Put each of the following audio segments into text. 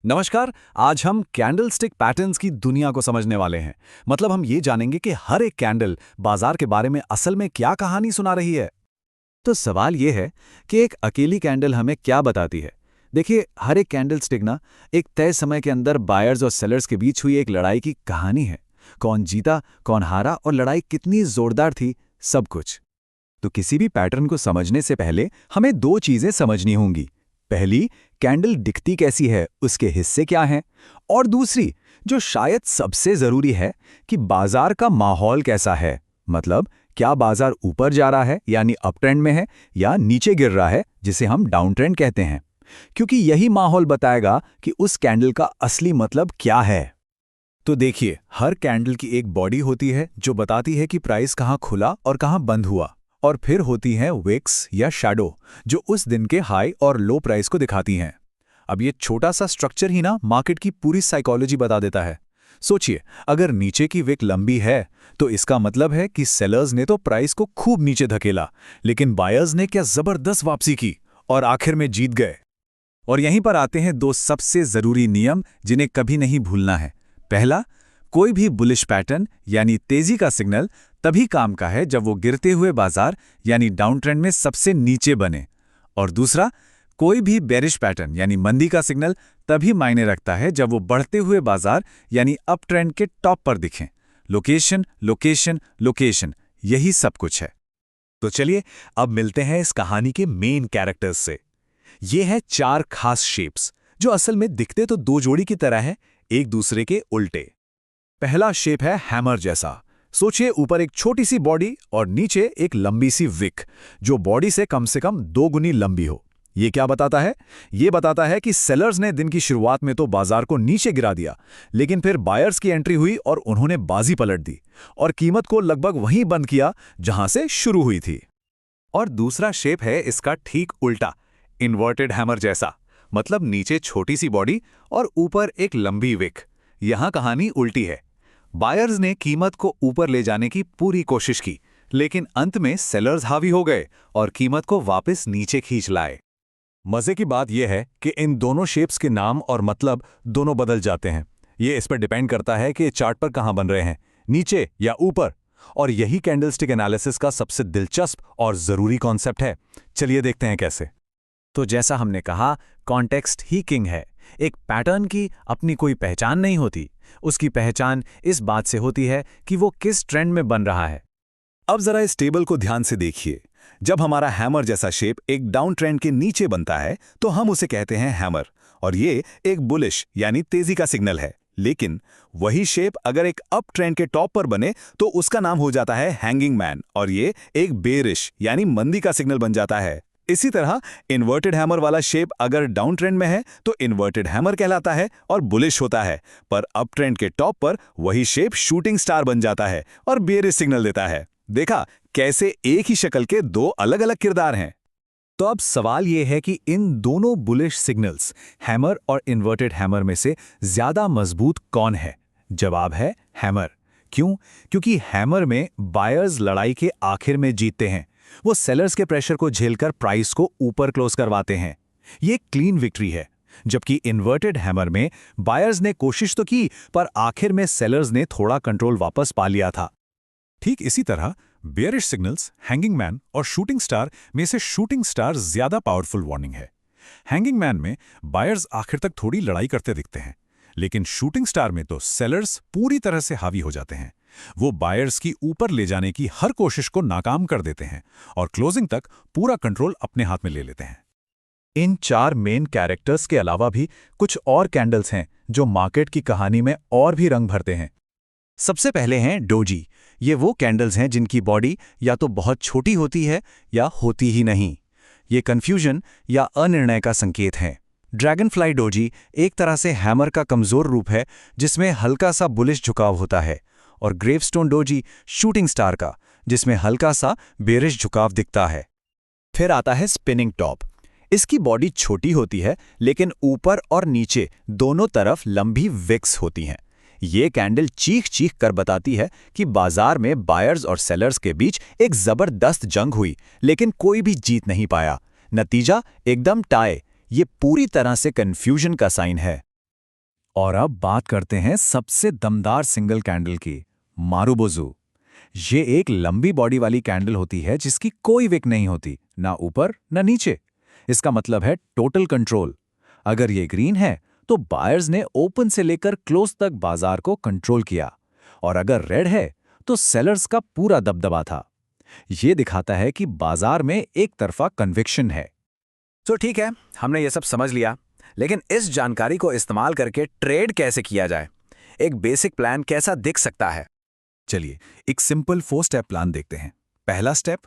नमस्कार। आज हम कैंडलस्टिक पैटर्न्स की दुनिया को समझने वाले हैं। मतलब हम ये जानेंगे कि हर एक कैंडल बाजार के बारे में असल में क्या कहानी सुना रही है। तो सवाल ये है कि एक अकेली कैंडल हमें क्या बताती है। देखिए, हर एक कैंडलस्टिक ना एक तय समय के अंदर बायर्स और सेलर्स के बीच हुई एक लड़ाई की कहानी है। कौन जीता, कौन हारा और लड़ाई कितनी जोरदार थी, सब कुछ। तो किसी भी पैटर्न को समझने से पहले हमें दो चीजें समझनी होंगी। पहली, कैंडल दिखती कैसी है, उसके हिस्से क्या हैं, और दूसरी, जो शायद सबसे जरूरी है, कि बाजार का माहौल कैसा है। मतलब क्या बाजार ऊपर जा रहा है यानी अप ट्रेंड में है, या नीचे गिर रहा है जिसे हम डाउन ट्रेंड कहते हैं। क्योंकि यही माहौल बताएगा कि उस कैंडल का असली मतलब क्या है। तो देखिए, हर कैंडल की एक बॉडी होती है जो बताती है कि प्राइस कहाँ खुला और कहाँ बंद हुआ। और फिर होती हैं विक्स या शैडो, जो उस दिन के हाई और लो प्राइस को दिखाती हैं। अब ये छोटा सा स्ट्रक्चर ही ना मार्केट की पूरी साइकोलॉजी बता देता है। सोचिए, अगर नीचे की विक लंबी है तो इसका मतलब है कि सेलर्स ने तो प्राइस को खूब नीचे धकेला, लेकिन बायर्स ने क्या जबरदस्त वापसी की और आखिर में जीत गए। और यहीं पर आते हैं दो सबसे जरूरी नियम जिन्हें कभी नहीं भूलना है। पहला, कोई भी बुलिश पैटर्न यानी तेजी का सिग्नल तभी काम का है जब वो गिरते हुए बाजार यानी डाउन ट्रेंड में सबसे नीचे बने। और दूसरा, कोई भी बेरिश पैटर्न यानी मंदी का सिग्नल तभी मायने रखता है जब वो बढ़ते हुए बाजार यानी अप ट्रेंड के टॉप पर दिखें। लोकेशन, लोकेशन, लोकेशन, यही सब कुछ है। तो चलिए अब मिलते हैं इस कहानी के मेन कैरेक्टर्स से। ये है चार खास शेप्स जो असल में दिखते तो दो जोड़ी की तरह है, एक दूसरे के उल्टे। पहला शेप है हैमर जैसा। सोचिए, ऊपर एक छोटी सी बॉडी और नीचे एक लंबी सी विक, जो बॉडी से कम 2 गुनी लंबी हो। ये क्या बताता है? ये बताता है कि सेलर्स ने दिन की शुरुआत में तो बाजार को नीचे गिरा दिया, लेकिन फिर बायर्स की एंट्री हुई और उन्होंने बाजी पलट दी और कीमत को लगभग वहीं बंद किया जहां से शुरू हुई थी। और दूसरा शेप है इसका ठीक उल्टा, इन्वर्टेड हैमर जैसा। मतलब नीचे छोटी सी बॉडी और ऊपर एक लंबी विक। यहां कहानी उल्टी है। बायर्स ने कीमत को ऊपर ले जाने की पूरी कोशिश की, लेकिन अंत में सेलर्स हावी हो गए और कीमत को वापस नीचे खींच लाए। मजे की बात यह है कि इन दोनों शेप्स के नाम और मतलब दोनों बदल जाते हैं। ये इस पर डिपेंड करता है कि चार्ट पर कहां बन रहे हैं, नीचे या ऊपर। और यही कैंडलस्टिक एनालिसिस का सबसे दिलचस्प और जरूरी कॉन्सेप्ट है। चलिए देखते हैं कैसे। तो जैसा हमने कहा, कॉन्टेक्स्ट ही किंग है। एक पैटर्न की अपनी कोई पहचान नहीं होती। उसकी पहचान इस बात से होती है कि वो किस ट्रेंड में बन रहा है। अब जरा इस टेबल को ध्यान से देखिए। जब हमारा हैमर जैसा शेप एक डाउन ट्रेंड के नीचे बनता है तो हम उसे कहते हैं हैमर, और ये एक बुलिश यानी तेजी का सिग्नल है। लेकिन वही शेप अगर एक अप ट्रेंड के टॉप पर बने तो उसका नाम हो जाता है हैंगिंग मैन, और ये एक बेरिश यानी मंदी का सिग्नल बन जाता है। इसी तरह इन्वर्टेड हैमर वाला शेप अगर डाउन ट्रेंड में है तो इन्वर्टेड हैमर कहलाता है और बुलिश होता है, पर अप ट्रेंड के टॉप पर वही शेप शूटिंग स्टार बन जाता है और बेरिश सिग्नल देता है। देखा कैसे एक ही शक्ल के दो अलग अलग किरदार हैं। तो अब सवाल यह है कि इन दोनों बुलिश सिग्नल्स, हैमर और इन्वर्टेड हैमर में से ज्यादा मजबूत कौन है? जवाब है हैमर। क्यों? क्योंकि हैमर में बायर्स लड़ाई के आखिर में जीतते हैं। वो सेलर्स के प्रेशर को झेलकर प्राइस को ऊपर क्लोज करवाते हैं। ये क्लीन विक्ट्री है। जबकि इन्वर्टेड हैमर में बायर्स ने कोशिश तो की, पर आखिर में सेलर्स ने थोड़ा कंट्रोल वापस पा लिया था। ठीक इसी तरह बेयरिश सिग्नल्स, हैंगिंग मैन और शूटिंग स्टार में से शूटिंग स्टार ज्यादा पावरफुल वार्निंग है। हैंगिंग मैन में बायर्स आखिर तक थोड़ी लड़ाई करते दिखते हैं, लेकिन शूटिंग स्टार में तो सेलर्स पूरी तरह से हावी हो जाते हैं। वो बायर्स की ऊपर ले जाने की हर कोशिश को नाकाम कर देते हैं और क्लोजिंग तक पूरा कंट्रोल अपने हाथ में ले लेते हैं। इन चार मेन कैरेक्टर्स के अलावा भी कुछ और कैंडल्स हैं जो मार्केट की कहानी में और भी रंग भरते हैं। सबसे पहले हैं डोजी। ये वो कैंडल्स हैं जिनकी बॉडी या तो बहुत छोटी होती है या होती ही नहीं। ये कंफ्यूजन या अनिर्णय का संकेत है। ड्रैगनफ्लाई डोजी एक तरह से हैमर का कमजोर रूप है, जिसमें हल्का सा बुलिश झुकाव होता है, और ग्रेवस्टोन डोजी शूटिंग स्टार का, जिसमें हल्का सा बेरिश झुकाव दिखता है। फिर आता है स्पिनिंग टॉप। इसकी बॉडी छोटी होती है, लेकिन ऊपर और नीचे दोनों तरफ लंबी विक्स होती हैं। ये कैंडल चीख चीख कर बताती है कि बाजार में बायर्स और सेलर्स के बीच एक जबरदस्त जंग हुई, लेकिन कोई भी जीत नहीं पाया। नतीजा एकदम टाई। ये पूरी तरह से कंफ्यूजन का साइन है। और अब बात करते हैं सबसे दमदार सिंगल कैंडल की, मारुबोज़ू। ये एक लंबी बॉडी वाली कैंडल होती है जिसकी कोई विक नहीं होती, ना ऊपर ना नीचे। इसका मतलब है टोटल कंट्रोल। अगर ये ग्रीन है तो बायर्स ने ओपन से लेकर क्लोज तक बाजार को कंट्रोल किया, और अगर रेड है तो सेलर्स का पूरा दबदबा था। ये दिखाता है कि बाजार में एक तरफा कन्विक्शन है। तो ठीक है, हमने ये सब समझ लिया, लेकिन इस जानकारी को इस्तेमाल करके ट्रेड कैसे किया जाए? एक बेसिक प्लान कैसा दिख सकता है? चलिए एक सिंपल 4 स्टेप प्लान देखते हैं। पहला स्टेप,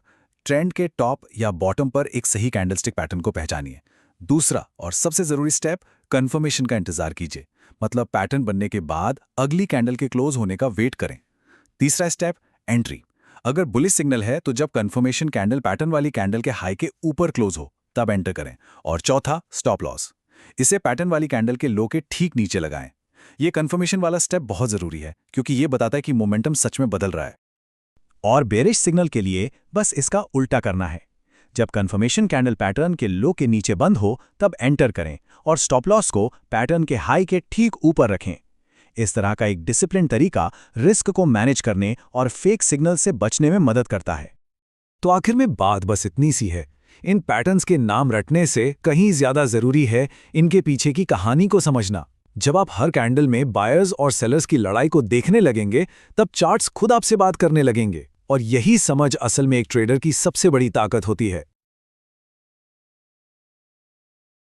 ट्रेंड के टॉप या बॉटम पर एक सही कैंडलस्टिक पैटर्न को पहचानिए। दूसरा और सबसे जरूरी स्टेप, कंफर्मेशन का इंतजार कीजिए, मतलब पैटर्न बनने के बाद अगली कैंडल के क्लोज होने का वेट करें। तीसरा स्टेप, एंट्री। अगर बुलिश सिग्नल है तो जब कंफर्मेशन कैंडल पैटर्न वाली कैंडल के हाई के ऊपर क्लोज हो तब एंटर करें। और चौथा, स्टॉप लॉस। इसे पैटर्न वाली कैंडल के लो के ठीक नीचे लगाएं। ये कंफर्मेशन वाला स्टेप बहुत जरूरी है क्योंकि ये बताता है कि मोमेंटम सच में बदल रहा है। और बेरिश सिग्नल के लिए बस इसका उल्टा करना है। जब कंफर्मेशन कैंडल पैटर्न के लो के नीचे बंद हो तब एंटर करें और स्टॉप लॉस को पैटर्न के हाई के ठीक ऊपर रखें। इस तरह का एक डिसिप्लिन तरीका रिस्क को मैनेज करने और फेक सिग्नल से बचने में मदद करता है। तो आखिर में बात बस इतनी सी है, इन पैटर्न्स के नाम रटने से कहीं ज्यादा जरूरी है इनके पीछे की कहानी को समझना। जब आप हर कैंडल में बायर्स और सेलर्स की लड़ाई को देखने लगेंगे तब चार्ट्स खुद आपसे बात करने लगेंगे, और यही समझ असल में एक ट्रेडर की सबसे बड़ी ताकत होती है।